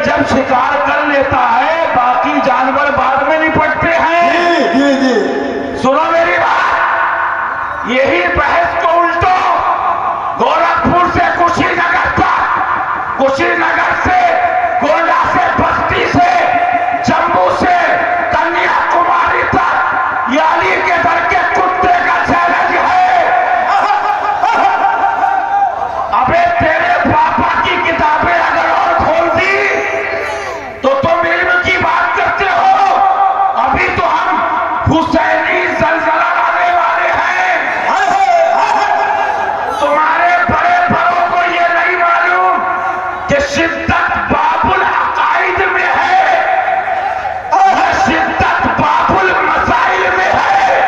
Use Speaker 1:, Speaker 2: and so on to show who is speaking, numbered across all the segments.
Speaker 1: شیر جب شکار کر لیتا ہے باقی جانور بعد میں نپٹتے ہیں.
Speaker 2: جی
Speaker 1: سنو میری بات. یہی بحث کو الٹو گورکھپور سے کشی نگر تک، کشی نگر سے گونڈا سے بستی سے جموں سے کنیا کماری تک یہ علی کے در کے کتے کا چیلنج ہے. ابے تیرے پاپا کی کتابیں اگر اور کھول دی تو تم علم کی بات کرتے ہو. ابھی تو ہم حسینی زلزلہ آنے والے ہیں. تمہارے بڑے بڑوں کو یہ نہیں معلوم کہ شدت باب العقائد میں ہے، شدت باب المسائل میں ہے.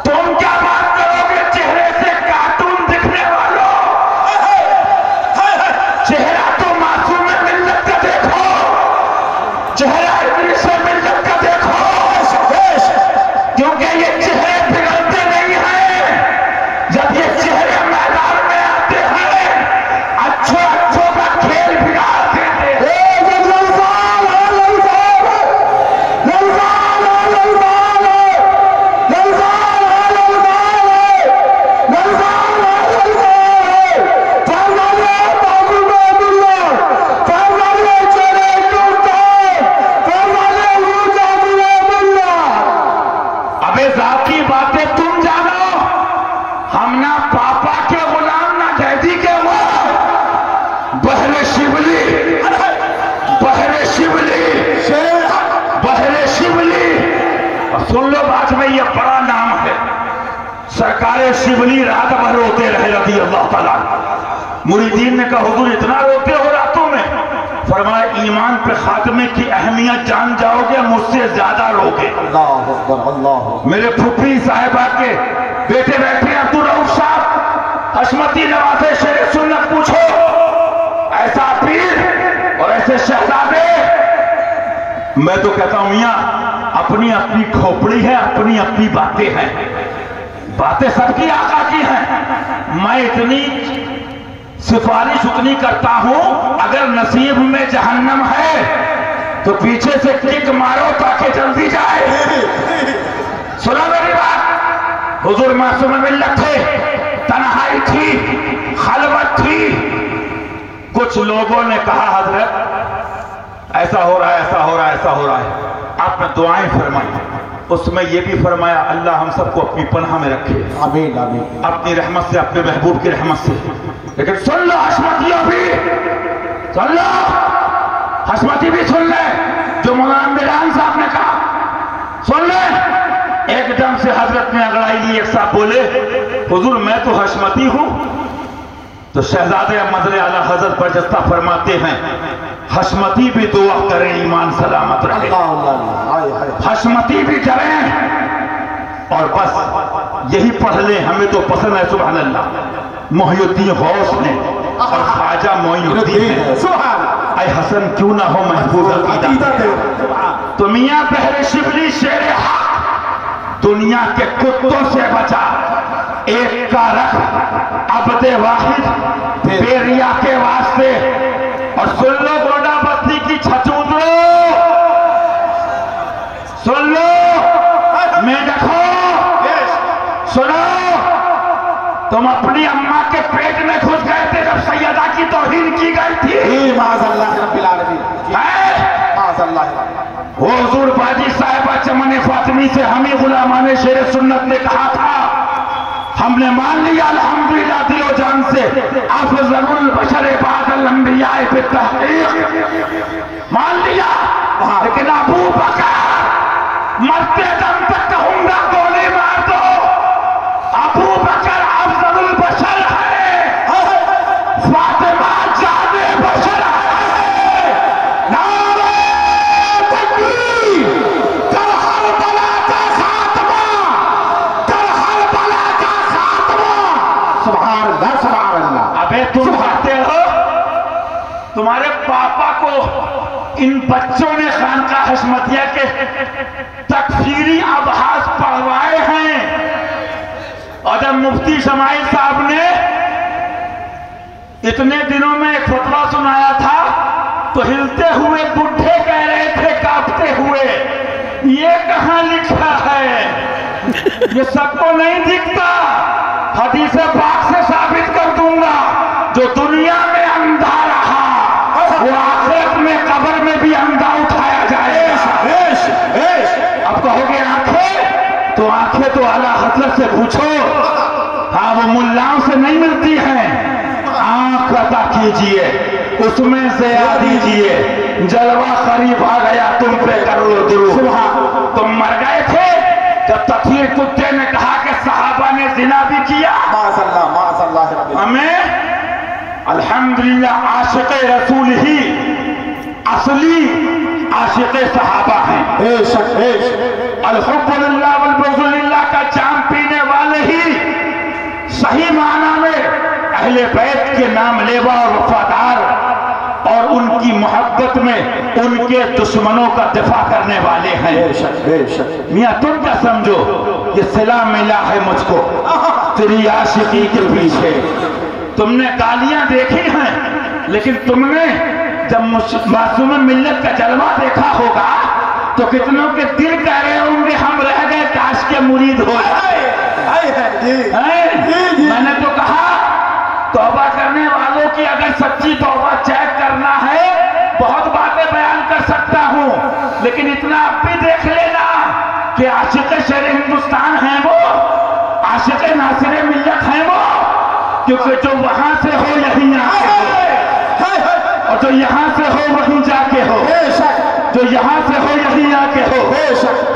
Speaker 1: تم کیا بات کرو گے چہرے سے کارٹون دکھنے والوں؟ چہرہ تو معصوم ملت کا دیکھو، چہرہ ادریس ملت کا دیکھو، کیونکہ یہ چہرے بگڑتے نہیں ہیں. جب یہ چہرے میدان میں آتے ہیں اچھوں کا کھیل بگاڑ دیتے ہیں. ابے ذاتی باتیں تم جانو، ہم نہ پاپا کے غلام نہ ڈیڈی کے غلام. بہر شبلی، بہر شبلی، بہر شبلی. اور سن لو بات میں یہ بڑا نام ہے. سرکار شبلی رات بھر روتے رہے رضی اللہ تعالیٰ. مریدین نے کہا حضور اتنا روتے ہو راتوں میں؟ فرمایا ایمان پہ خاتمے کی اہمیت جان جاؤ گے مجھ سے زیادہ روگے.
Speaker 2: اللہ اکبر اللہ.
Speaker 1: میرے پھوپھی صاحبہ کے بیٹے بیٹھے عبدالرؤف صاحب حشمتی نواز شیر سنت پوچھو. ایسا پیر اور ایسے شہزادے. میں تو کہتا ہوں میاں اپنی اپنی کھوپڑی ہے، اپنی اپنی باتیں ہیں، باتیں سب کی آقا کی ہیں. میں اتنی سفارش اتنی کرتا ہوں اگر نصیب میں جہنم ہے تو پیچھے سے کک مارو تاکہ جلدی جائے. سنو میری بات. حضور معصوم ملت تھے، تنہائی تھی، خلوت تھی. کچھ لوگوں نے کہا حضرت ایسا ہو رہا ہے، ایسا ہو رہا ہے، ایسا ہو رہا ہے. آپ نے دعائیں فرمائی، اس میں یہ بھی فرمایا اللہ ہم سب کو اپنی پناہ میں رکھے،
Speaker 2: آمین آمین،
Speaker 1: اپنی رحمت سے، اپنے محبوب کی رحمت سے. لیکن سن لو حشمتیوں بھی، سن لو حشمتی بھی سن لیں جو مولانا میران صاحب نے کہا. سن لیں. ایک دم سے حضرت نے اگڑائی لی. ایک صاحب بولے حضور میں تو حشمتی ہوں. تو شہزادے مدر اعلیٰ حضرت برجستہ فرماتے ہیں حشمتی بھی دعا کریں ایمان سلامت رہے، حشمتی بھی کریں اور بس یہی پڑھ لیں. ہمیں تو پسند ہے سبحان اللہ محی الدین غوث نے اور خواجہ معین الدین نے. اے حسن کیوں نہ ہو محفوظ عقیدہ. تو میاں بہر شبلی شیر حق دنیا کے کتوں سے بچا. ایک کا رکھ عبد واحد بیریا کے واسطے. اور سن لو گونڈا بستی کی چھچودرو، سن لو میں دیکھو، سنو تم اپنی اماں کے پیٹ میں گھس گئے تھے جب سیدہ کی توہین کی گئی تھی.
Speaker 2: معاذ اللہ رب العالمین، معاذ اللہ.
Speaker 1: وہ حضور باجی صاحبہ چمن فاطمی سے ہمیں غلامان شیر سنت نے کہا تھا ہم نے مان لیا الحمدللہ دل و جان سے افضل البشر بعد الانبیاء بالتحقیق مان لیا. لیکن ابو بکر مرتے دم تک کہوں گا گولی مار دو. ابو بکر افضل البشر ہے، فاطمہ جان بشر ہے. نعرہ تکبیر، کر ہر بلا کا خاتمہ، کر ہر بلا کا خاتمہ.
Speaker 2: سبحان اللہ سبحان اللہ.
Speaker 1: ابے تم کہتے ہو تمہارے پاپا کو ان بچوں نے خانقاہ حشمتیہ کے تکفیری ابحاث پڑھوائے ہیں. اور جب مفتی شمائل صاحب نے اتنے دنوں میں ایک فتویٰ سنایا تو ہلتے ہوئے بڈھے کہہ رہے تھے کانپتے ہوئے یہ کہاں لکھا ہے؟ یہ سب کو نہیں دکھتا، حدیث پاک سے ثابت کر دوں گا، جو دنیا میں اندھا رہا وہ آخرت میں قبر میں بھی اندھا اٹھایا جائے گا۔ اب کہو گے آنکھیں، تو آنکھیں تو اعلیٰ حضرت سے پوچھو، ہاں وہ ملاؤں سے نہیں ملتی ہیں۔ آنکھ عطا کیجئے، اس میں سے آ دیجئے، جلوہ قریب آ گیا تم پہ کرو درود۔ تم مر گئے تھے جب تطہیر کتے نے کہا کہ صحابہ نے زنا بھی کیا۔
Speaker 2: معاذ اللہ
Speaker 1: ہمیں الحمدللہ عاشق رسول ہی اصلی عاشق صحابہ ہیں۔
Speaker 2: بے شک
Speaker 1: الحب للہ والبغض للہ کا جام پینے والے ہی صحیح معنی میں اہل بیت کے نام لیوا اور وفادار، اور ان کی محبت میں ان کے دشمنوں کا دفاع کرنے والے ہیں۔
Speaker 2: بے شک
Speaker 1: میاں تم کیا سمجھو یہ صلہ ملا ہے مجھ کو تیری عاشقی کے پیچھے؟ تم نے گالیاں دیکھی ہیں، لیکن تم نے جب معصوم ملت کا جلوہ دیکھا ہوگا تو کتنوں کے دل کہہ رہے ہوں گے ہم رہ گئے کاش کے مرید ہو جائے۔ میں نے تو کہا توبہ کرنے والوں کی اگر سچی توبہ چیک کرنا ہے بہت باتیں بیان کر سکتا ہوں، لیکن اتنا اب بھی دیکھ لینا کہ عاشق شیر ہندوستان ہیں وہ، عاشق ناصر ملت ہیں وہ، کیونکہ جو وہاں سے ہو یہیں آ کے ہو، اور جو یہاں سے ہو وہیں جا کے ہو، جو یہاں سے ہو یہیں آ کے ہو۔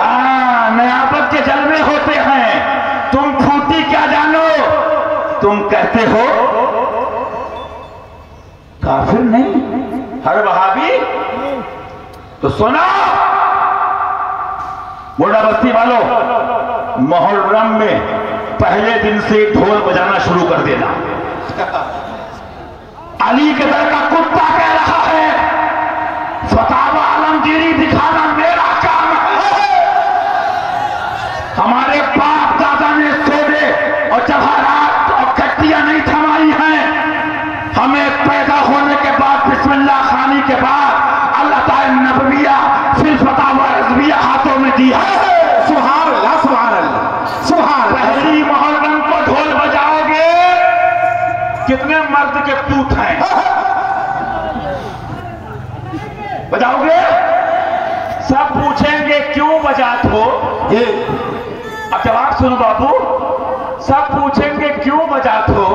Speaker 1: ہاں نیابت کے جلوے ہوتے ہیں، تم پھوٹی کیا جانو؟ تم کہتے ہو کافر نہیں ہر وہابی، تو سنا بوڑھا بستی والوں، محرم میں پہلے دن سے ڈھول بجانا شروع کر دینا۔ علی کے در کا کتا کہہ رہا ہے فتاوی عالمگیری دکھانا میرا کام ہے۔ ہمارے باپ دادا نے سوڈے اور جواہرات اور کٹیاں نہیں تھمائی ہیں، ہمیں پیدا ہونے کے بعد بسم اللہ خانی کے بعد اللہ تعالی نبویہ پھر فتاوی رضویہ ہاتھوں میں دی ہے۔
Speaker 2: سبحان اللہ سبحان اللہ سبحان اللہ۔
Speaker 1: پہلی محرم کو ڈھول بجاؤ گے کتنے مرد کے پوت ہیں؟ بجاؤ گے؟ سب پوچھیں گے کیوں بجات ہو؟ اب جواب سنو بابو، سب پوچھیں گے کیوں بجات ہو؟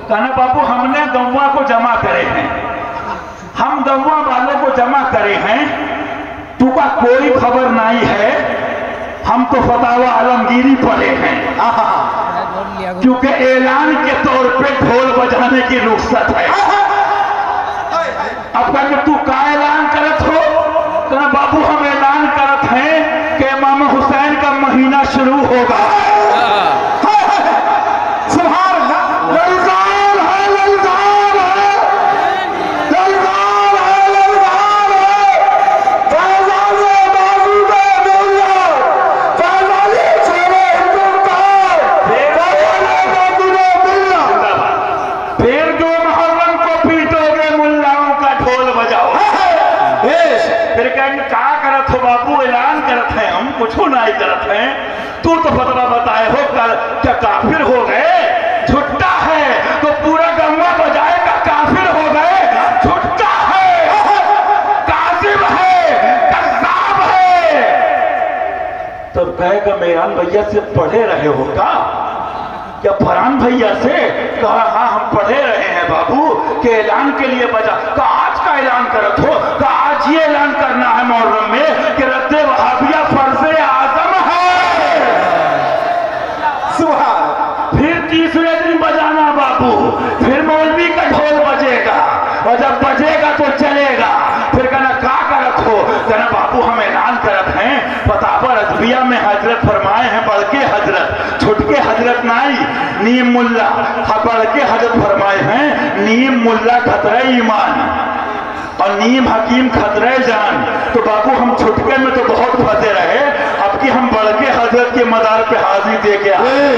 Speaker 1: کہنا بابو ہم نے گوا کو جمع کرے ہیں، ہم گوا والوں کو جمع کرے ہیں، تو کا کوئی خبر نہیں ہے، ہم تو فتاوی عالمگیری پڑھے ہیں، کیونکہ اعلان کے طور پہ ڈھول بجانے کی رخصت ہے۔ اب کہا کہ تو کا اعلان کرت ہو؟ کہنا بابو ہم اعلان کرت ہیں کہ امام حسین کا مہینہ شروع ہوگا۔
Speaker 2: سبحان اللہ۔
Speaker 1: للزام ہے، للزام ہے، للزام ہے، للزام ہے، فیضان سے بازو کا دنیا، فیضانی چھوڑے ہندوستان، فیضانی کا دنیا ملنا۔ پھر جو محرم کو پیٹو گے ملاؤں کا ڈھول بجاؤ۔ پھر کہیں گے کہا کرت ہو بابو اعلان کرت ہیں ہم کچھ نہیں کرت ہیں، تو فتویٰ بتائے ہو کیا کافر ہو گئے؟ جھٹا ہے تو پورا گنگا بجائے گا کافر ہو گئے؟ جھٹا ہے، کاذب ہے، کذاب ہے۔ تب کہے گا میران بھیا سے پڑھے رہے ہو کیا فرحان بھیا سے؟ کہا ہاں ہم پڑھے رہے ہیں بابو کہ اعلان کے لیے بجا۔ کہا آج کا اعلان کرت ہو؟ کہا آج یہ اعلان کرنا ہے محرم میں کہ رد وہابیہ فرض اعظم ہے۔
Speaker 2: سبحان۔
Speaker 1: پھر تیسرے دن بجانا بابو، پھر مولوی کا ڈھول بجے گا، اور جب بجے گا تو چلے گا۔ پھر کہنا کہا کرت ہو؟ کہنا بابو ہم اعلان کرت ہیں فتاوی رضویہ میں حضرت فرمائے ہیں بلکہ حضرت چھٹکے حضرت نہیں نیم ملا، بلکہ حضرت فرمائے ہیں نیم ملا خطرہ ایمان اور نیم حکیم خطرہ جان۔ تو بابو ہم چھٹکے میں تو بہت پھنسے رہے، اب کی ہم بلکہ حضرت کے مدار پہ حاضری دے کے آئے۔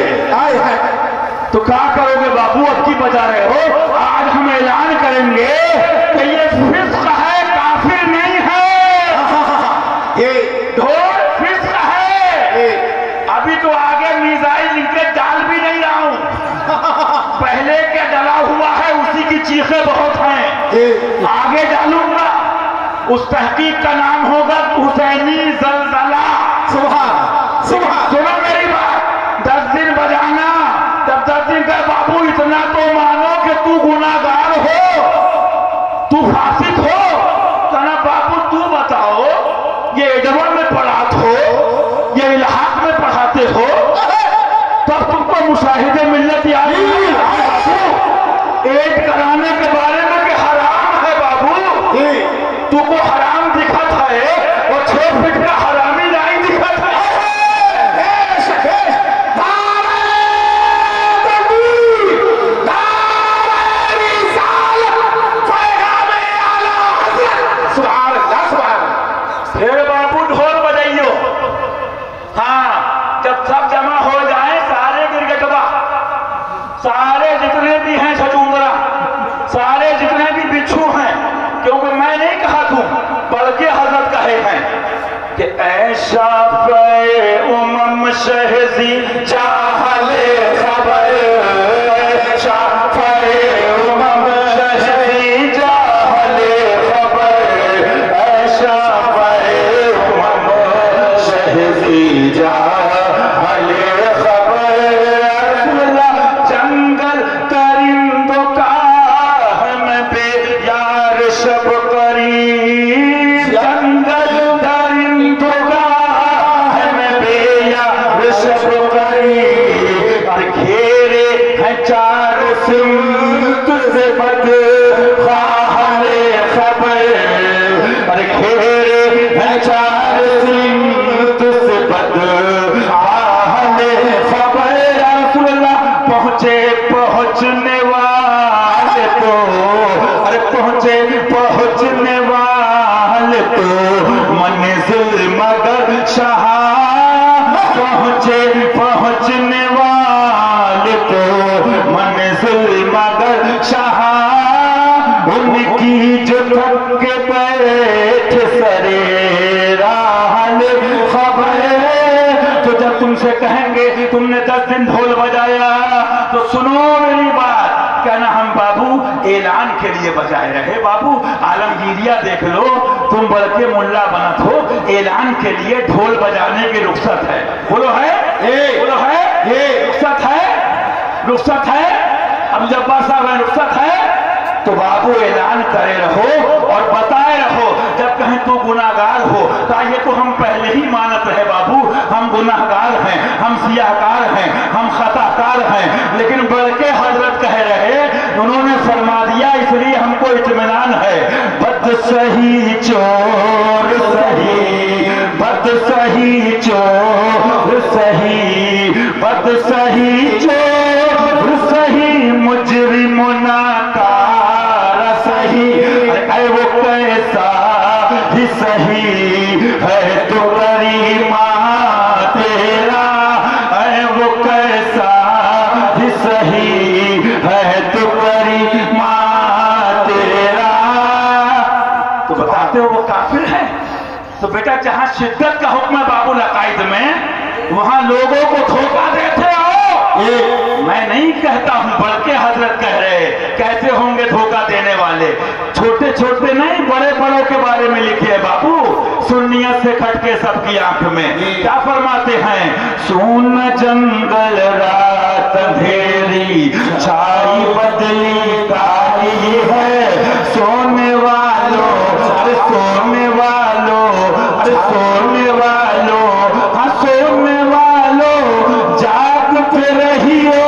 Speaker 1: تو کیا کرو گے بابو؟ اب کی بجا رہے ہو؟ آج ہم اعلان کریں گے کہ یہ فسق ہے، کافر نہیں ہے،
Speaker 2: یہ
Speaker 1: ڈھول فسق ہے۔ ابھی تو آگے میزائل ان کے ڈال بھی نہیں رہا ہوں، پہلے کے ڈلا ہوا ہے اسی کی چیخیں بہت ہیں، آگے ڈالوں گا، اس تحقیق کا نام ہوگا حسینی زلزلہ۔
Speaker 2: سبحان سبحان،
Speaker 1: سنو میری بات، 10 دن بجانا، جب 10 دن کا بابو اتنا تو مانو کہ تو گناہگار ہو، تو فاسق ہو، کہنا بابو تو بتاؤ یہ ایڈمن میں پڑھاتے ہو، یہ الحاق میں پڑھاتے ہو، تب تم کو مشاہد ملت یاد نہیں بابو، ایڈ کرانے کے بارے میں کہ حرام ہے بابو، تو کو حرام دکھت ہے اور 6 فٹ کا حرامی نہیں دکھت ہے۔ پھر بابو ڈھول بجائیو، ہاں جب سب جمع ہو جائیں سارے گرگٹبا، سارے جتنے بھی ہیں چھچوندرا، سارے جتنے بھی بچھو ہیں، کیونکہ میں نہیں کہا توں بلکہ حضرت کہے ہیں کہ اے شافع امم شہزی جاہل خبر، اے شافع امم شہزی جاہل خبر، اے شافع امم شہزی جاہل خبر، جنگل کرندوں کا ہم بے یار شب قریب، جنگل درندوں کا ہم بے یار شب قریب، گھیرے ہیں 4 سمت سے بد خواہل خبر، گھیرے ہیں 4 سمت سے بد خواہل خبر، رسول اللہ پہنچنے والے تو، ارے پہنچنے والے تو منزل مگر شاہ، پہنچنے والے تو منزل مگر شاہ، ان کی جو تھک کے بیٹھ سرے راحل خبر۔ تو جب تم سے کہیں گے تم نے 10 دن ڈھول بجایا تو سنو میری بات، کہنا ہم بابو اعلان کے لیے بجائے رہے، بابو عالمگیریہ دیکھ لو، تم بلکہ ملا بنت ہو، اعلان کے لیے ڈھول بجانے کی رخصت ہے، بولو ہے، بولو ہے، یہ رخصت ہے، رخصت ہے، اب جب صاحب ہے رخصت ہے تو بابو اعلان کرے رہو اور بتائے رہو، جب کہیں تو گناہگار ہو تو یہ تو ہم پہلے ہی مانت رہے بابو، ہم گناہگار ہیں، ہم سیاہکار ہیں، ہم خطاکار ہیں، لیکن بلکہ حضرت کہہ رہے، انہوں نے فرما دیا اس لیے ہم کو اطمینان ہے، بد سہی چور سہی، بد سہی چور سہی، بد سہی چور سہی، مجرم ناکار سہی، اے وہ کیسا ہی سہی ہے تو کریمہ تیرا، اے وہ کیسا ہی سہی ہے تو کریمہ تیرا۔ تو بتاتے ہو وہ کافر ہے؟ تو بیٹا جہاں شدت کا حکم ہے بابو العقائد میں، وہاں لوگوں کو دھوکہ دیتے ہو، میں نہیں کہتا ہوں بلکہ حضرت کہہ رہے، کیسے ہوں گے دھوکہ دینے والے؟ چھوٹے چھوٹے نہیں بڑے بڑوں کے بارے میں لکھے ہے بابو، سنیت سے کھٹ کے سب کی آنکھ میں کیا فرماتے ہیں؟ سون جنگل رات اندھیری چھائی بدلی کالی ہے، سونے والوں ارے سونے والوں ارے سونے والوں ہاں سونے والوں جاگتے رہیو،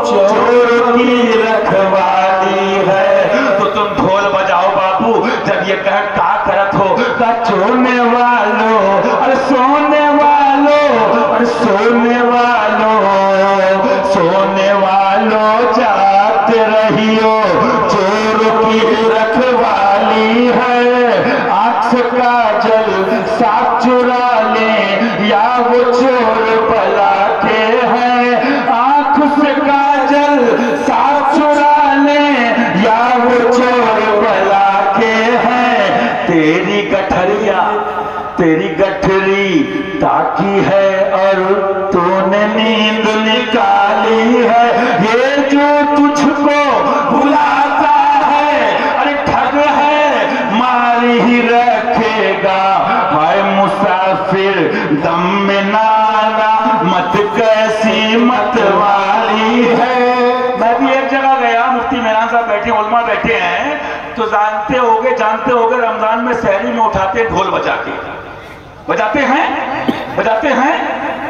Speaker 1: چور کی رکھوالی ہے۔ تو تم ڈھول بجاؤ بابو، جب یہ کہا کرت ہو کہ چونے والوں اور سونے والوں اور سونے والوں، سونے والوں جاگتے رہیو، چور کی رکھوالی ہے، آنکھ کا جل ساتھ چرا لیں ہے اور تو نے نیند نکالی ہے، یہ جو تجھ کو بلاتا ہے ارے ٹھگ ہے مار ہی رکھے گا، ہائے مسافر دم میں نالا مت کیسی مت والی ہے۔ میں بھی ایک جگہ گیا، مفتی میران صاحب بیٹھے، علماء بیٹھے ہیں، تو جانتے ہوگے رمضان میں سحری میں اٹھاتے ڈھول بجاتے ہیں،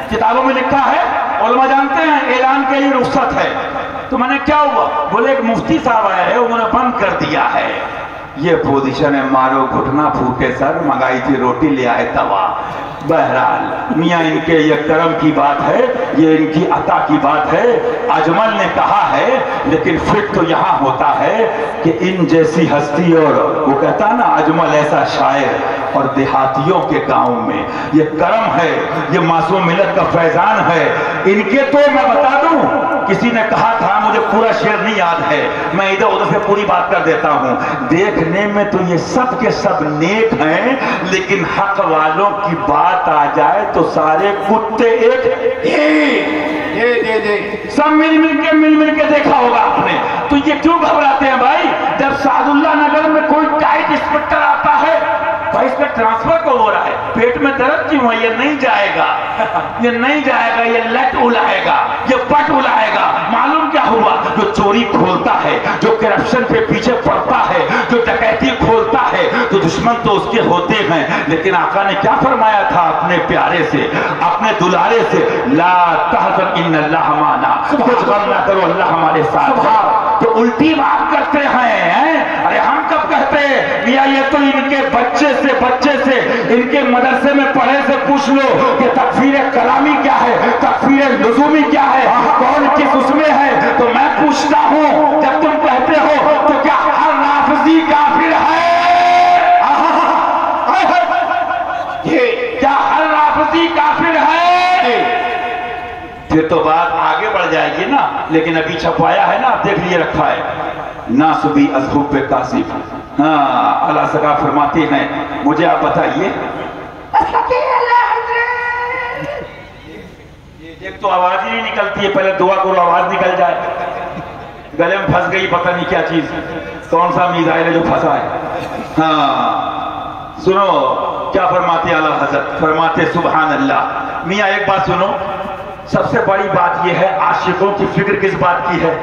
Speaker 1: کتابوں میں لکھا ہے، علماء جانتے ہیں، اعلان کے لیے رخصت ہے۔ تو میں نے کیا ہوا؟ بولے ایک مفتی صاحب آئے ہیں، انہوں نے بند کر دیا ہے۔ یہ پوزیشن ہے، مارو گھٹنا پھوٹے سر، منگائی تھی روٹی لے آئے توا۔ بہرحال میاں ان کے یہ کرم کی بات ہے، یہ ان کی عطا کی بات ہے۔ اجمل نے کہا ہے، لیکن فٹ تو یہاں ہوتا ہے کہ ان جیسی ہستی، اور وہ کہتا نا اجمل ایسا شاعر، اور دیہاتیوں کے گاؤں میں یہ کرم ہے، یہ معصوم ملت کا فیضان ہے۔ ان کے تو میں بتا دوں، کسی نے کہا تھا، مجھے پورا شعر نہیں یاد ہے، میں ادھر ادھر سے پوری بات کر دیتا ہوں۔ دیکھنے میں تو یہ سب کے سب نیک ہیں، لیکن حق والوں کی بات آ جائے تو سارے کتے ایک سب مل کے دیکھا ہوگا آپ نے۔ تو یہ کیوں گھبراتے ہیں بھائی؟ جب سعد اللہ نگر میں کوئی ٹائٹ انسپکٹر آتا ہے، بھائی اس کا ٹرانسفر کو ہو رہا ہے، پیٹ میں درد کیوں ہے؟ یہ نہیں جائے گا، یہ لٹ اڑائے گا، یہ پٹ اڑائے گا۔ معلوم کیا ہوا؟ جو چوری کھولتا ہے، جو کرپشن پہ پیچھے پڑتا ہے، جو ڈکیتی کھولتا ہے، تو دشمن تو اس کے ہوتے ہیں، لیکن آقا نے کیا فرمایا تھا اپنے پیارے سے، اپنے دلارے سے؟ لا تحزن ان اللہ معنا، کچھ غم نہ کرو، اللہ ہمارے ساتھ ہے۔ تو الٹی بات کرتے ہیں، ارے ہم کب کہتے ہیں میاں یہ تو ان کے بچے سے ان کے مدرسے میں پڑھے سے پوچھ لو کہ تکفیر کلامی کیا ہے، تکفیر لزومی کیا ہے، کون کس اس میں ہے۔ تو میں پوچھتا ہوں، جب تم کہتے ہو تو کیا ہر رافضی کافر ہے؟ کیا ہر رافضی کافر ہے؟ پھر تو بات آگے بڑھ جائے گی نا، لیکن ابھی چھپوایا ہے نا، آپ دیکھ لیے رکھا ہے، ناصبی ازہب کاسف۔ ہاں اللہ سگا فرماتے ہیں، مجھے آپ بتائیے، ایک تو آواز ہی نہیں نکلتی ہے، پہلے دعا کرو آواز نکل جائے، گلے میں پھنس گئی پتہ نہیں کیا چیز، کون سا میزائل ہے جو پھنسا ہے۔ ہاں سنو کیا فرماتے اعلیٰ حضرت، فرماتے سبحان اللہ۔ میاں ایک بات سنو، سب سے بڑی بات یہ ہے، عاشقوں کی فکر کس بات کی ہے؟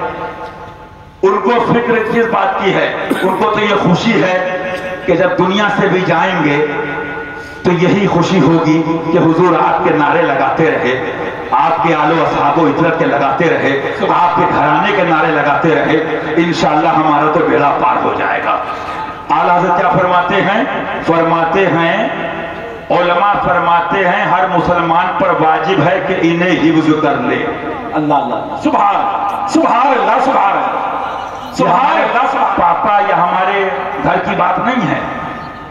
Speaker 1: ان کو فکر کس بات کی ہے؟ ان کو تو یہ خوشی ہے کہ جب دنیا سے بھی جائیں گے تو یہی خوشی ہوگی کہ حضور آپ کے نعرے لگاتے رہے، آپ کے آل و اصحاب و اطرت کے لگاتے رہے، آپ کے گھرانے کے نعرے لگاتے رہے، انشاءاللہ ہمارا تو بیڑا پار ہو جائے گا۔ اعلیٰ حضرت کیا فرماتے ہیں علماء فرماتے ہیں ہر مسلمان پر واجب ہے کہ انہیں حفظ کر لے۔ اللہ اللہ، سبحان اللہ، سبحان اللہ۔ پاپا یہ ہمارے گھر کی بات نہیں ہے،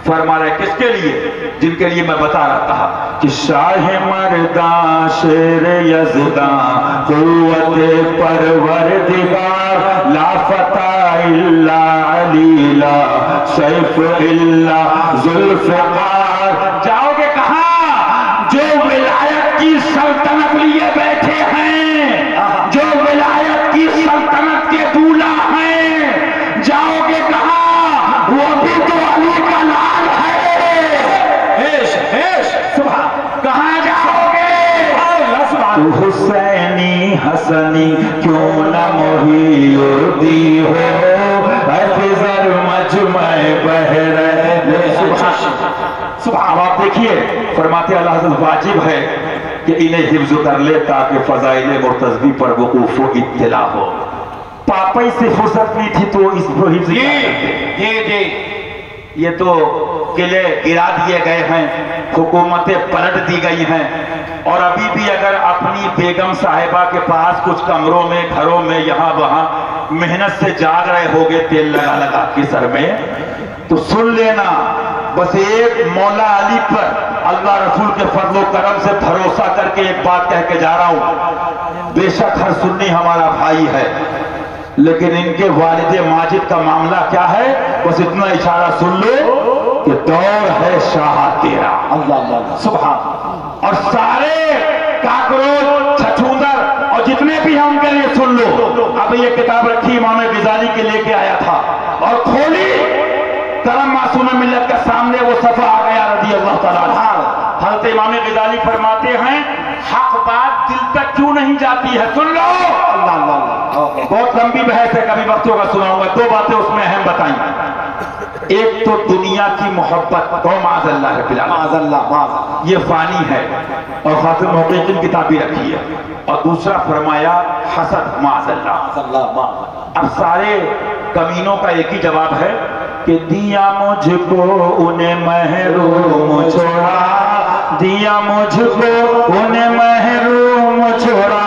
Speaker 1: فرما رہے کس کے لیے؟ جن کے لیے میں بتا رہا تھا کہ شاہ مرداں شیر یزداں قوت پروردگار، لا فتح الا علی، لا سیف الا ذوالفقار۔ جاؤ گے کہاں؟ جو ولایت کی سلطنت لیے بیٹھے ہیں، جو ولایت کی سلطنت کے دولہ ہیں، جاؤ گے کہاں؟ وہ بھی تو علی کا لال ہے۔ کہاں جاؤ گے؟ تو حسینی حسنی کیوں نہ محی اردی ہو، افضل مجمع بحر۔ اب آپ دیکھیے فرماتے اللہ حضرت واجب ہے کہ انہیں حفظ کر لے تاکہ فضائل مرتضی پر وقوف و اطلاع ہو۔ پاپا ہی سے فرصت نہیں تھی تو اس کو حفظ کرتے۔ یہ تو قلعے گرا دیے گئے ہیں، حکومتیں پلٹ دی گئی ہیں، اور ابھی بھی اگر اپنی بیگم صاحبہ کے پاس کچھ کمروں میں، گھروں میں، یہاں وہاں محنت سے جاگ رہے ہوگے تیل لگا لگا کے سر میں، تو سن لینا بس ایک مولا علی پر اللہ رسول کے فضل و کرم سے بھروسہ کر کے ایک بات کہہ کے جا رہا ہوں، بے شک ہر سنی ہمارا بھائی ہے، لیکن ان کے والد ماجد کا معاملہ کیا ہے؟ بس اتنا اشارہ سن لو کہ دور ہے شاہ تیرا۔ اللہ اللہ، سبحان اور سارے کاکروچ چھچھوندر اور جتنے بھی ہیں ان کے لیے سن لو. اب یہ کتاب رکھی امام غزالی کے لے کے آیا تھا اور کھولی، کرم معصوم ملت کا سامنے وہ صفحہ آ گیا رضی اللہ تعالیٰ عنہ. حضرت امام غزالی فرماتے ہیں حق بات دل تک کیوں نہیں جاتی ہے؟ سن لو.
Speaker 2: اللہ اللہ،
Speaker 1: بہت لمبی بحث ہے، کبھی وقت ہوگا سناؤں گا. 2 باتیں اس میں اہم بتائیں. ایک تو دنیا کی محبت، تو معاذ اللہ رب العالمین،
Speaker 2: معاذ اللہ، معاذ اللہ،
Speaker 1: یہ فانی ہے اور خاتم محققین کتاب بھی رکھی ہے. اور دوسرا فرمایا حسد، معاذ اللہ.
Speaker 2: معاذ اللہ، معاذ اللہ.
Speaker 1: اب سارے کمینوں کا ایک ہی جواب ہے کہ دیا مجھ کو انہیں محروم چھوڑا، دیا مجھ کو انہیں محروم چھوڑا،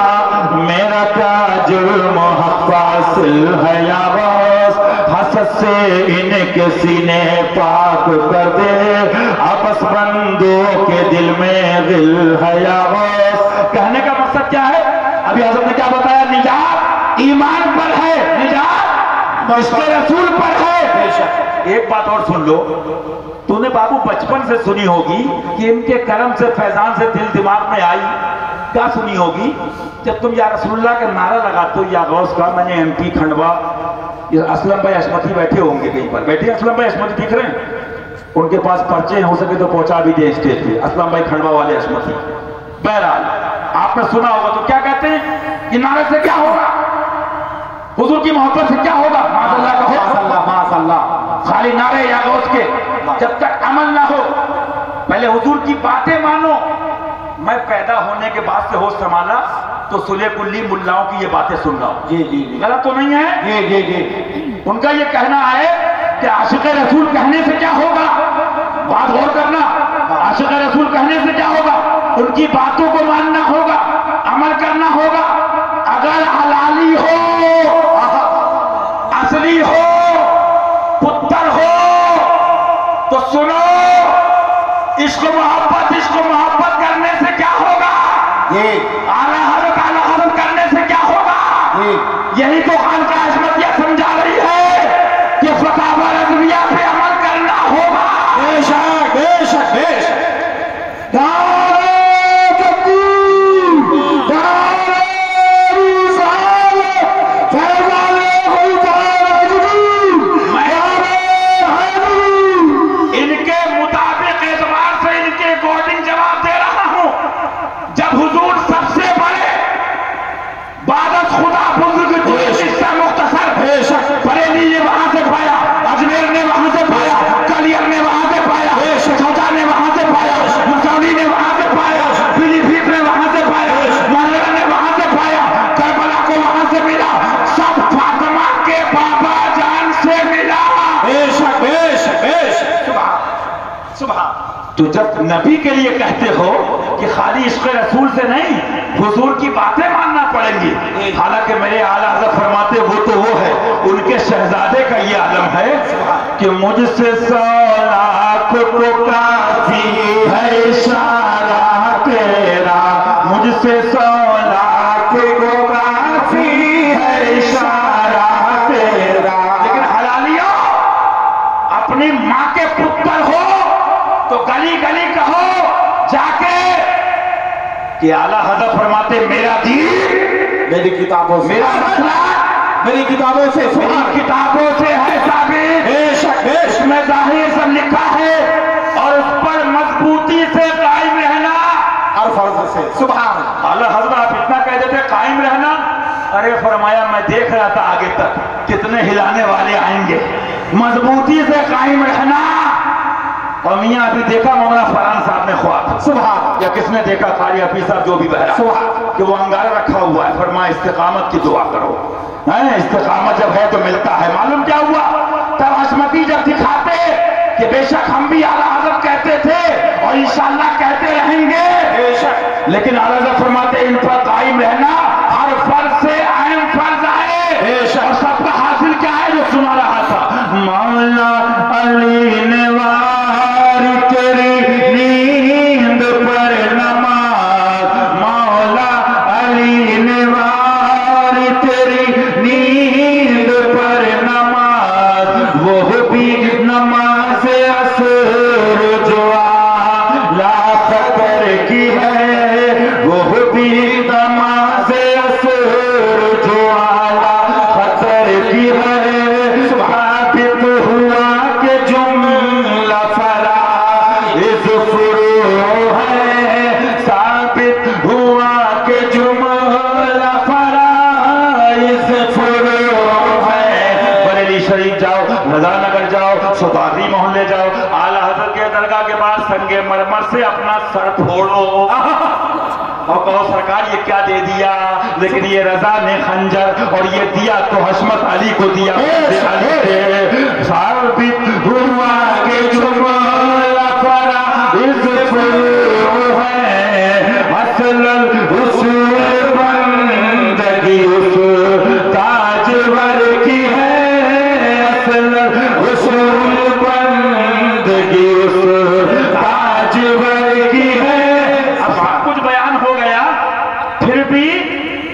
Speaker 1: میرا کیا جرم حق حاصل ہے یا بس، حسد سے ان کے سینے پاک کر دے، آپس بندوں کے دل میں غل ہے یا بس. کہنے کا مقصد کیا ہے؟ ابھی حضرت نے کیا بتایا؟ نجات ایمان پر ہے، نجات اس کے رسول پر ہے. ایک بات اور سن لو، تو نے بابو بچپن سے سنی ہوگی کہ ان کے کرم سے فیضان سے دل دماغ میں آئی. کیا سنی ہوگی؟ جب تم یا رسول اللہ کا نعرہ لگاتے ہو یا غوث کا. میں نے MP کھنڈوا، اسلم بھائی عصمتی بیٹھے ہوں گے کہیں پر، بیٹھے اسلم بھائی عصمتی دکھ رہے ہیں؟ ان کے پاس پرچے ہو سکے تو پہنچا بھی دیں اسٹیج پہ، اسلم بھائی کھنڈوا والے عصمتی. بہرحال آپ نے سنا ہوگا تو کیا کہتے ہیں کہ نعرے سے کیا ہوگا؟ حضور کی محبت سے کیا ہوگا؟ معاذ اللہ کا
Speaker 2: معاذ اللہ، معاذ اللہ.
Speaker 1: خالی نعرے یا غوث کے جب تک عمل نہ ہو. پہلے حضور کی باتیں مانو. میں پیدا ہونے کے بعد سے ہوش سنبھالا تو سلح کلی ملاؤں کی یہ باتیں سن رہا ہوں.
Speaker 2: جی جی جی،
Speaker 1: غلط تو نہیں ہے؟
Speaker 2: جی جی جی.
Speaker 1: ان کا یہ کہنا ہے کہ عاشق رسول کہنے سے کیا ہوگا؟ بات غور کرنا. عاشق رسول کہنے سے کیا ہوگا؟ ان کی باتوں کو ماننا ہوگا، عمل کرنا ہوگا. اگر حلالی ہو، اصلی ہو، پتر ہو تو سنو، عشق و محبت کرنے سے کیا ہوگا؟ اعلیٰ حضرت کرنے سے کیا ہوگا؟ یہی تو خانقاہ عصمتیہ سمجھا رہی ہے کہ فتاوی رضویہ پہ عمل کرنا ہوگا.
Speaker 2: بے شک، بے شک، بے شک.
Speaker 1: تو جب نبی کے لیے کہتے ہو کہ خالی عشق رسول سے نہیں، حضور کی باتیں ماننا پڑیں گی. حالانکہ میرے اعلیٰ حضرت فرماتے وہ تو وہ ہے، ان کے شہزادے کا یہ عالم ہے کہ مجھ سے 100 لاکھ کو کافی ہے اشارہ تیرا، مجھ سے 100 لاکھ کو کافی ہے اشارہ تیرا. لیکن حلالیوں، اپنی ماں کے پتر ہو تو گلی گلی کہو جا کے کہ اعلیٰ حضرت فرماتے میرا دین
Speaker 2: میری کتابوں سے،
Speaker 1: میرا مسئلہ
Speaker 2: میری کتابوں سے،
Speaker 1: میری کتابوں سے ہے ثابت.
Speaker 2: بے شک، بے
Speaker 1: اس
Speaker 2: شک.
Speaker 1: میں ظاہر سب لکھا ہے اور اس پر مضبوطی سے قائم رہنا.
Speaker 2: اور فرض سے، سبحان اللہ.
Speaker 1: اعلیٰ حضرت آپ اتنا کہہ دیتے قائم رہنا. ارے فرمایا میں دیکھ رہا تھا آگے تک کتنے ہلانے والے آئیں گے. مضبوطی سے قائم رہنا. اور میاں ابھی دیکھا مولانا فرحان صاحب نے خواب،
Speaker 2: سبحان،
Speaker 1: یا کس نے دیکھا؟ قاری حفیظ صاحب جو بھی بہرا،
Speaker 2: سبحان،
Speaker 1: کہ وہ انگارہ رکھا ہوا ہے. فرمایا استقامت کی دعا کرو. استقامت جب ہے تو ملتا ہے. معلوم کیا ہوا؟ تب عصمتی جب دکھاتے کہ بے شک ہم بھی اعلیٰ حضرت کہتے تھے اور انشاءاللہ کہتے رہیں گے،
Speaker 2: بے شک.
Speaker 1: لیکن اعلیٰ حضرت فرماتے ان پر قائم رہنا ہر فرض سے اہم فرض ہے.
Speaker 2: بے شک.
Speaker 1: اور سب کا حاصل کیا ہے جو سنا رہا تھا؟ مولا علی نے تیری نیند پر نماز، مولا علی نے وار تیری نیند پر نماز، وہ بھی نماز عصر جو لا فکر کی ہے بھی نماز اثر جو اعلیٰ خطر کی ہے ثابت ہوا کہ جملہ فرائض فروع ہے ثابت ہوا کہ جملہ فرائض فروع ہے بریلی شریف جاؤ رضا نگر جاؤ سوتادری محلے جاؤ اعلیٰ حضرت کے درگاہ کے بعد سنگ مرمر سے اپنا سر پھوڑو اور کہو سرکار یہ کیا دے دیا لیکن یہ رضا نے خنجر اور یہ دیا تو حشمت علی کو دیا ثابت ہوا کہ جملہ فرائض فروع ہے اصل اصول بندگی اس تاجور کی ہے اصل اصول بندگی اس تاجور کی ہے اب سب کچھ بیان ہو گیا پھر بھی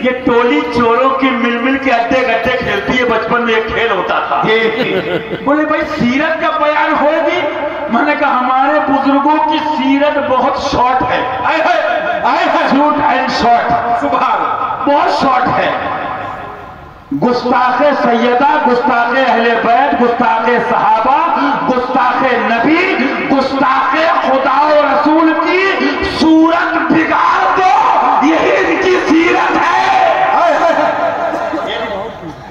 Speaker 1: یہ ٹولی چوروں کی مل مل کے اڈے گڈے کھیلتی ہے بچپن میں ایک کھیل ہوتا تھا بولے بھائی سیرت کا بیان ہوگی میں نے کہا ہمارے بزرگوں کی سیرت بہت شارٹ ہے شارٹ اینڈ شارٹ بہت شارٹ ہے گستاخ سیدہ گستاخ اہل بیت گستاخ صحابہ گستاخ نبی گستاخ خدا و رسول کی صورت بگاڑ دو یہی ان کی سیرت ہے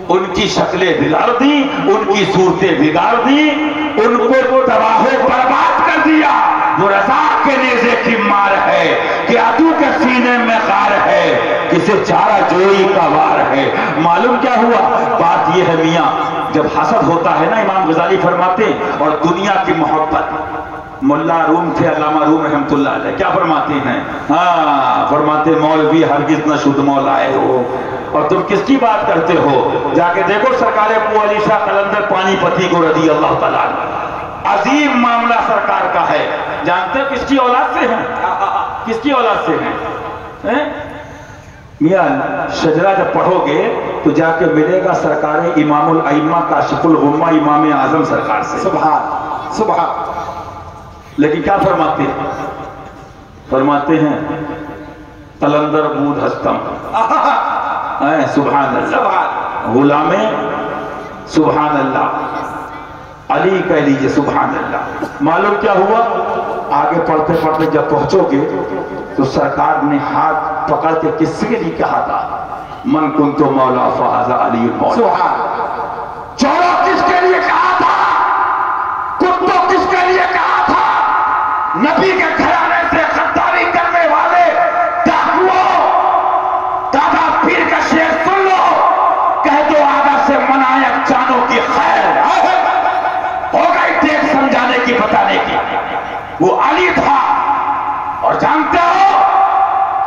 Speaker 1: ان کی شکلیں بگاڑ دی ان کی صورتیں بگاڑ دی ان کو تباہ و برباد کر دیا وہ رضا کے نیزے کی مار ہے کہ عدو کے سینے میں غار ہے کسے چارہ جوئی کا وار ہے معلوم کیا ہوا بات یہ ہے میاں جب حسد ہوتا ہے نا امام غزالی فرماتے اور دنیا کی محبت ملا روم تھے علامہ روم رحمت اللہ علیہ کیا فرماتے ہیں ہاں فرماتے مولوی ہرگز نہ شد مولائے ہو اور تم کس کی بات کرتے ہو جا کے دیکھو سرکار ابو علی شاہ قلندر پانی پتی کو رضی اللہ تعالیٰ عظیم معاملہ سرکار کا ہے جانتے ہو کس کی اولاد سے ہیں کس کی اولاد سے ہیں میاں شجرہ جب پڑھو گے تو جا کے ملے گا سرکار امام الائمہ کاشف الغمہ امام اعظم سرکار سے
Speaker 2: سبحان سبحان
Speaker 1: لیکن کیا فرماتے ہیں فرماتے ہیں قلندر بود ہستم سبحان اللہ غلام سبحان اللہ علی کہہ لیجئے سبحان اللہ معلوم کیا ہوا آگے پڑھتے پڑھتے جب پہنچو گے تو سرکار نے ہاتھ پکڑ کے کس کے لیے کہا تھا من کنت مولا فہذا علی المولا
Speaker 2: سبحان
Speaker 1: چورو کس کے لیے کہا تھا کتوں کس کے لیے کہا تھا نبی کے گھرانے سے غداری کرنے والے ڈاکوؤں دادا پیر کا شعر سن لو کہہ دو آگا سے منایک جانوں کی خیر ہو گئی دیکھ سمجھانے کی بتانے کی وہ علی تھا اور جانتے ہو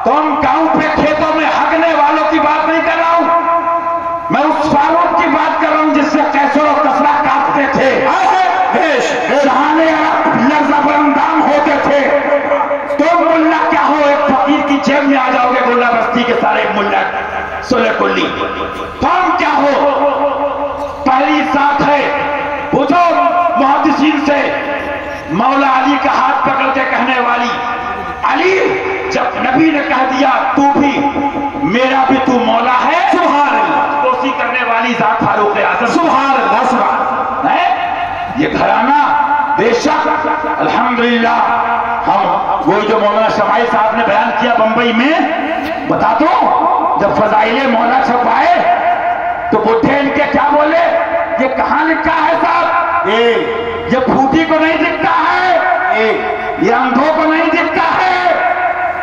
Speaker 1: تم گاؤں پہ کھیتوں میں ہگنے والوں کی بات نہیں کر رہا ہوں میں اس فاروق کی بات کر رہا ہوں جس سے کیسر و کسرا کاٹتے تھے جہانے لرزہ برندام ہوتے تھے تم ملا کیا ہو ایک فقیر کی جیب میں آ جاؤ گے گلہ بستی کے سارے ملا سلے کلی تم کیا ہو پہلی ساتھ ہے پوچھو محدثین سے مولا علی کا ہاتھ پکڑ کے کہنے والی علی جب نبی نے کہہ دیا تو بھی میرا بھی تو مولا ہے سبحان اللہ کوسی کرنے والی ذات فاروق اعظم سبحان اللہ سبحان ہے یہ گھرانہ بے شک الحمدللہ ہم وہی جو مولانا شمائی صاحب نے بیان کیا بمبئی میں بتا دو جب فضائل مولا چھپائے تو بڈھے ان کے کیا بولے یہ کہاں لکھا ہے صاحب یہ پھوٹی کو نہیں دکھتا ہے یہ اندھوں کو نہیں دکھتا ہے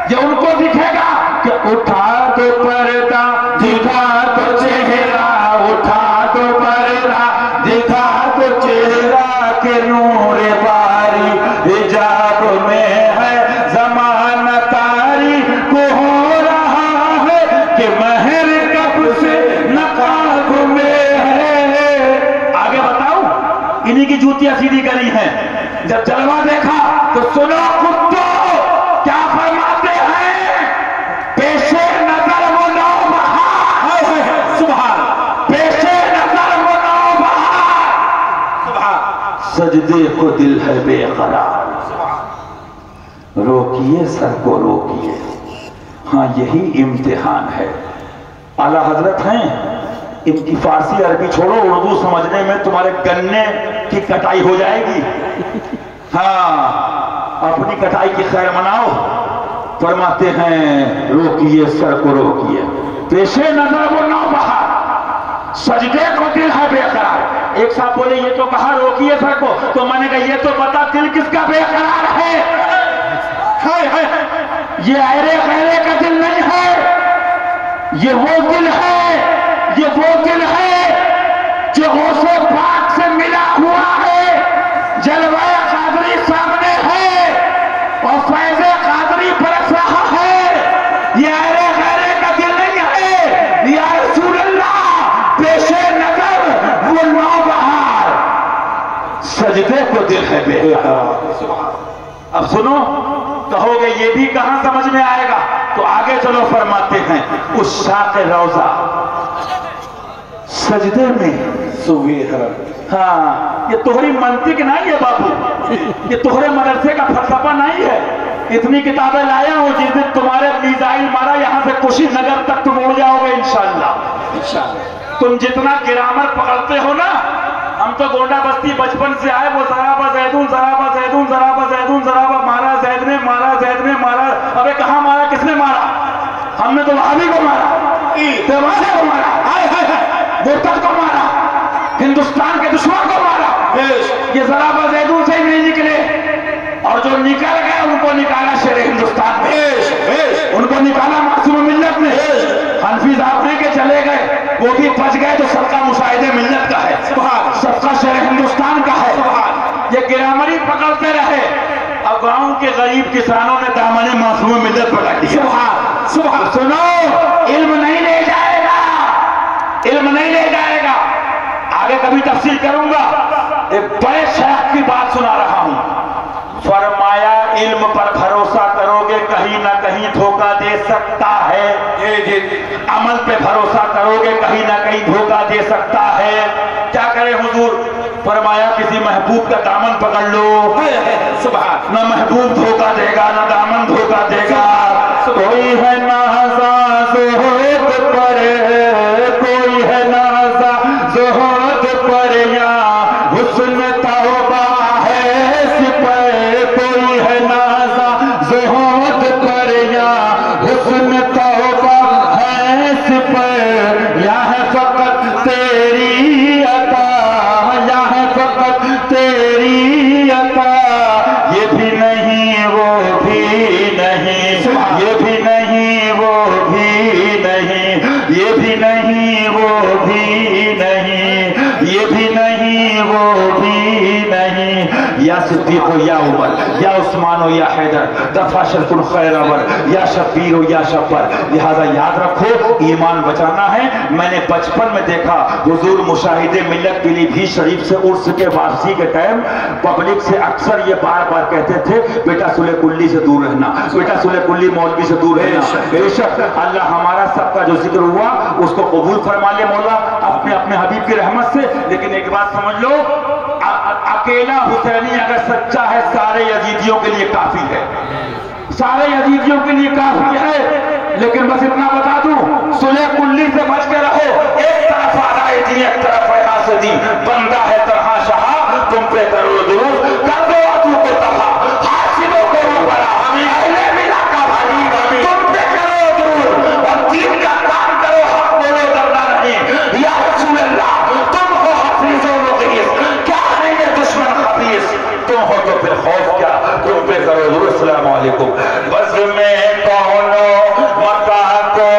Speaker 1: یہ ان کو دکھے گا کہ اٹھا دو پردہ دکھا دو چہرہ اٹھا دو پردہ دکھا دو چہرہ کے نور باری حجاب میں ہے زمانہ تاری کو ہو رہا ہے کہ مہر کب سے نقاب میں ہے آگے بتاؤ انہی کی جوتیاں سیدھی گلی ہیں جب جلوہ دیکھا تو سنو کتو کیا فرماتے ہیں پیشے نظر وہ نو بہار سبحان پیشے نظر وہ نو بہار سبحان سجدے کو دل ہے بے قرار روکیے سر کو روکیے ہاں یہی امتحان ہے. اعلیٰ حضرت ہیں، ان کی فارسی عربی چھوڑو، اردو سمجھنے میں تمہارے گنے کی کٹائی ہو جائے گی. ہاں اپنی کٹائی کی خیر مناؤ. فرماتے ہیں روکیے سر کو روکیے، پیشے نظر وہ نو بہار، سجدے کو دل ہے بے قرار. ایک صاحب بولے یہ تو کہا روکیے سر کو، تو میں نے کہا یہ تو بتا دل کس کا بے قرار ہے. یہ ایرے خیرے کا دل نہیں ہے، یہ وہ دل ہے، یہ وہ دل ہے جو غوث پاک سے ملا ہوا ہے. جلوہ قادری سامنے ہے اور فیض قادری برس رہا ہے. یہ ایرے خیرے کا دل نہیں ہے. یا رسول اللہ پیش نظر وہ نوبہار، سجدے کو دل ہے بے قرار. اب سنو، کہو گے یہ بھی کہاں سمجھ میں آئے گا؟ تو آگے چلو. فرماتے ہیں اس شاق روضہ سجدے میں سوئے حرم. ہاں یہ تمہاری منطق نہیں ہے بابو، یہ تمہارے مدرسے کا فلسفہ نہیں ہے. اتنی کتابیں لایا ہوں، جس دن تمہارے میزائل مارا یہاں سے کشی نگر تک تم اڑ جاؤ گے انشاءاللہ. تم جتنا گرامر پکڑتے ہو نا، ہم تو گونڈا بستی بچپن سے آئے، وہ ضرابہ زیدون ضرابہ زیدون ضرابہ زیدون ضرابہ مارا زید نے مارا زید نے مارا. ابے کہاں مارا، کس نے مارا؟ ہم نے تو وہابی کو مارا، دیوانے کو مارا، مرتد کو مارا، ہندوستان کے دشمن کو مارا. یہ ضرابہ زیدون سے ہی نہیں نکلے، اور جو نکل گئے ان کو نکالا شیر ہندوستان میں، ان کو نکالا معصوم ملت نے. حنفی صاحب کے چلے گئے، وہ بھی بچ گئے، تو صدقہ مشاہدے ملت کا ہے، صدقہ شیر ہندوستان کا ہے. یہ گرامری پکڑتے رہے، اب گاؤں کے غریب کسانوں نے دامن معصوم ملت پکڑ لیا. سنو، علم نہیں لے جائے گا، علم نہیں لے جائے گا. آگے کبھی تفصیل کروں گا. ایک بڑے شیخ کی بات سنا رہا ہوں. فرمایا علم پر بھروسہ کرو گے کہیں نہ کہیں دھوکہ دے سکتا ہے. عمل پہ بھروسہ کرو گے کہیں نہ کہیں دھوکہ دے سکتا ہے. کیا کرے حضور؟ فرمایا کسی محبوب کا دامن پکڑ لو، نہ محبوب دھوکہ دے گا نہ دامن دھوکہ دے گا. کوئی ہے نازا زہد پر، کوئی ہے نازا زہد پر، یا حسن توبہ ہے سپر. کوئی ہے نازا زہد پر، یا حسن توبہ ہے سپر. یا ہے فقط تیری عطا، یا ہے فقط تیری عطا. یہ بھی نہیں وہ بھی نہیں، یہ بھی نہیں وہ بھی نہیں، یہ بھی نہیں وہ بھی نہیں، یہ بھی نہیں وہ بھی نہیں. یا صدیق ہو یا عمر، یا عثمان ہو یا حیدر، دفع شرف الخیر عمر، یا شبیر ہو یا شبر. لہذا یاد رکھو ایمان بچانا ہے. میں نے بچپن میں دیکھا حضور مشاہدے ملت پیلی بھی شریف سے عرس کے واپسی کے ٹائم پبلک سے اکثر یہ بار بار کہتے تھے بیٹا سلے کلی سے دور رہنا، بیٹا سلے کلی مولوی سے دور رہنا. بے شک اللہ ہمارا سب کا جو ذکر ہوا اس کو قبول فرما لے مولا اپنے اپنے حبیب کی رحمت سے. لیکن ایک بات سمجھ لو، اکیلا حسینی اگر سچا ہے سارے یزیدیوں کے لیے کافی ہے، سارے یزیدیوں کے لیے کافی ہے. لیکن بس اتنا بتا دوں، سلح کلی سے بچ کے رہو. ایک طرف آرائے دین، ایک طرف ہے حاسدی. بندہ ہے طرح شہا، تم پہ کرو درود، کر دو عدو کو تباہ، حاسدوں کو روبرا، اہل ملا کا بھائی، تم پہ کرو درود اور دین کا کام کرو. حق بولو ڈرنا نہیں. یا رسول اللہ تم ہو حفیظ و مغیث، کیا نہیں ہے دشمن خبیث. تم ہو تو پھر خوف کیا، تم پہ کرو درود. السلام علیکم. بس میں کونو متا کو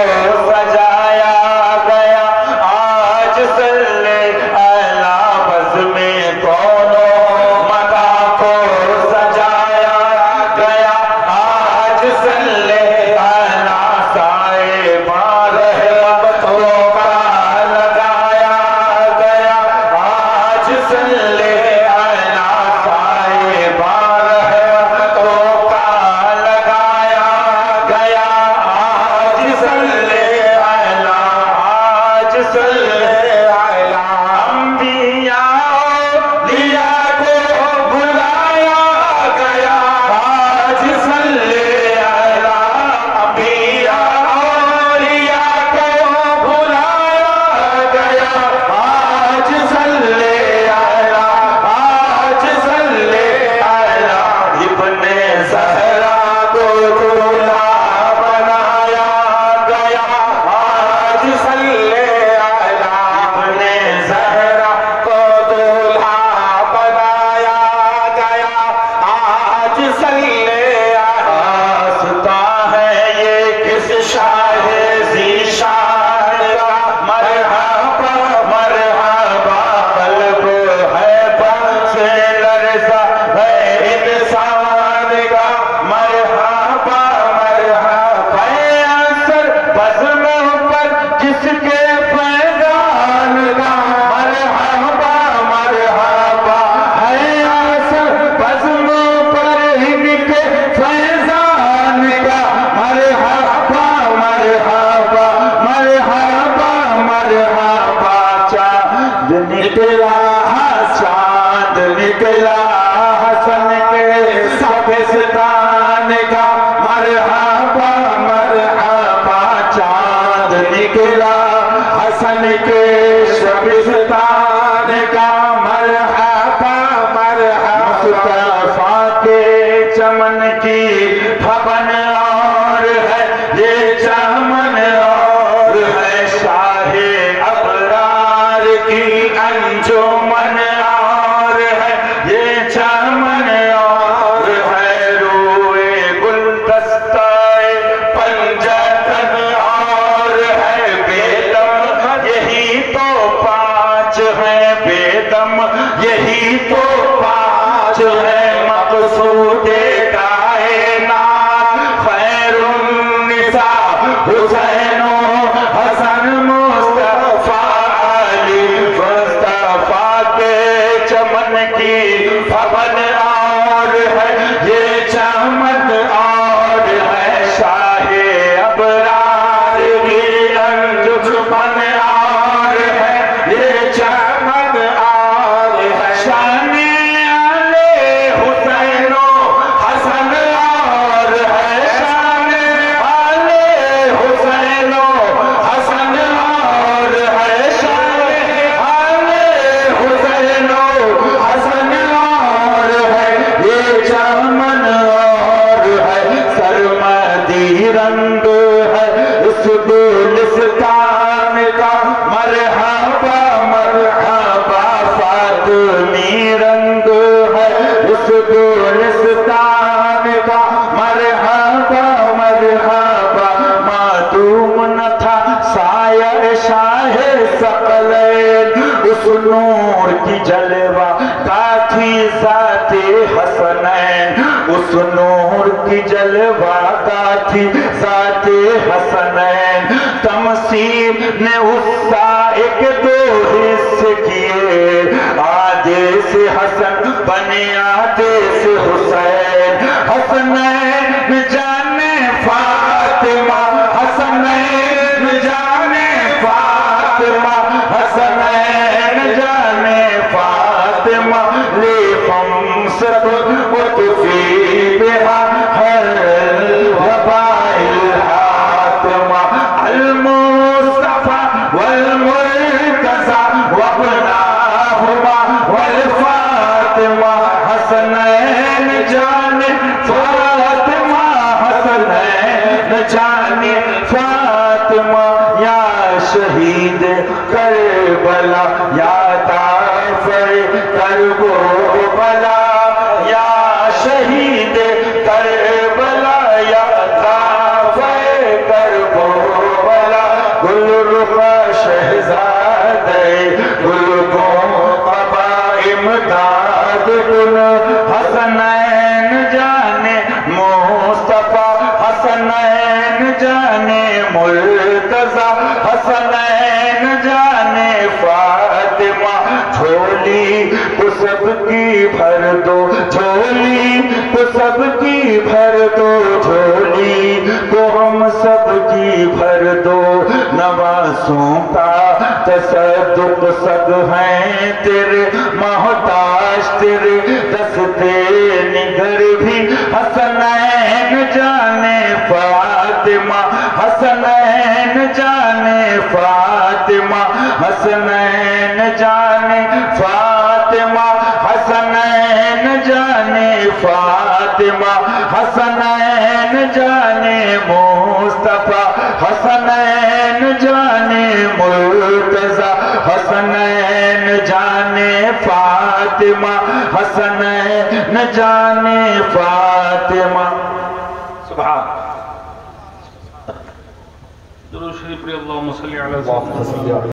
Speaker 1: نکلا حسن کے شبستان کا مرحبا مرحبا مصطفیٰ کے چمن کی بھون اور ہے یہ چمن اور ہے شاہ ابرار کی انجمن اور ہے یہ چمن اور ہے روئے گلدستہ پنجتن اور ہے بیدم یہی تو پانچ ہے بیدم یہی تو پانچ ہے مقصود کائنات خیر النساء حسین و حسن مصطفیٰ علی مصطفیٰ کے چمن کی بھون اور ہے یہ چمن اور ہے شاہ ابرار کی انجمن اور ہے یہ چمن اور ہے شان علی حسین و حسن اور ہے شان علی حسین و حسن اور ہے شان علی حسین و حسن اور ہے یہ چمن اور ہے سرمدی رنگ ہے اس گلستان کا مرحبا مرحبا فاطمی رنگ ہے اس گلستان کا مرحبا مرحبا معدوم نہ تھا سایہ شاہ ثقلین اس نور کی جلوہ کا تھی ذات حسنین اس نور کی جلوہ کا تھی ذات حسنین تمثیل نے اس سائق دو حصے کیے آدھے سے حسن بنے آدھے سے حسین حسنین جانے فاطمہ حسنین جانے فاطمہ حسنین جانے فاطمہ لی خمسۃ وتفی بہا ہر وبائل حاتمہ المصطفیٰ والمرتضیٰ وابناہما والفاطمہ حسنین جانے فاطمہ حسنین جانے فاطمہ یا شہید کربلا یا دافع کربلا یا شہید کربلا یا دافع کربلا گل رخ شہزادے گل کو قبا امداد کن حسنین جانے مصطفیٰ حسنین جانے مرتضیٰ حسنین جانے فاطمہ جھولی تو سب کی بھر دو جھولی تو سب کی بھر دو جھولی تو ہم سب کی بھر دو نوازوں کا تصدق سب ہیں تیرے محتاج تیرے دستے نگر بھی حسنین جانے فاطمہ حسنین جانے فاطمہ حسنین جانے فاطمہ حسنین جانے فاطمہ حسنین جانے مصطفیٰ حسنین جانے مرتضیٰ حسنین جانے فاطمہ حسنین جانے فاطمہ سبحان
Speaker 3: درود شریف پڑھی اللہم صلی علی